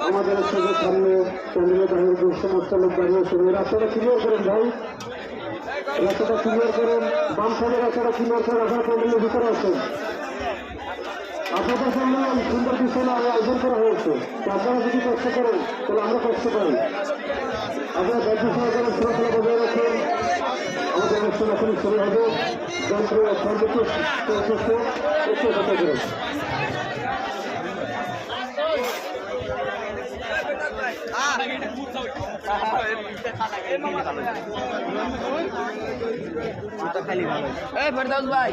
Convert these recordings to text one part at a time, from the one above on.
আমাদের চোখের সামনে কেন্দ্রীয় বাহিনীর যে সমস্ত লোক দাঁড়িয়ে শুনে রাস্তাটা ক্লিয়ার করেন ভাই, রাস্তাটা ক্লিয়ার করেন, বাম সাইডের রাস্তাটা ক্লিয়ার করে রাখার প্যান্ডেলের ভিতরে আছেন। আপনাদের জন্য এই সুন্দর বিষয় আয়োজন করা হয়েছে, আপনারা যদি কষ্ট করেন তাহলে আমরা কষ্ট করি। আপনারা দায়িত্ব সহকারে শৃঙ্খলা বজায় রাখেন। আমাদের অনুষ্ঠান এখন শুরু হবে। যন্ত্র সর্বোচ্চ একটু কথা করেন। ফেরদাউস ভাই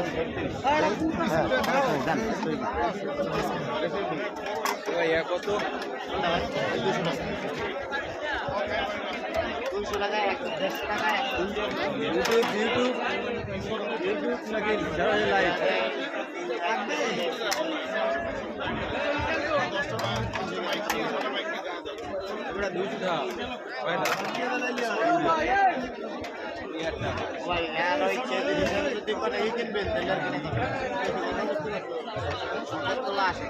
কত 200 টাকা 150 টাকা ইউটিউব নাকি লাইভ ভাই আর ওই যদি করে এই কিনবেন তাহলে আসে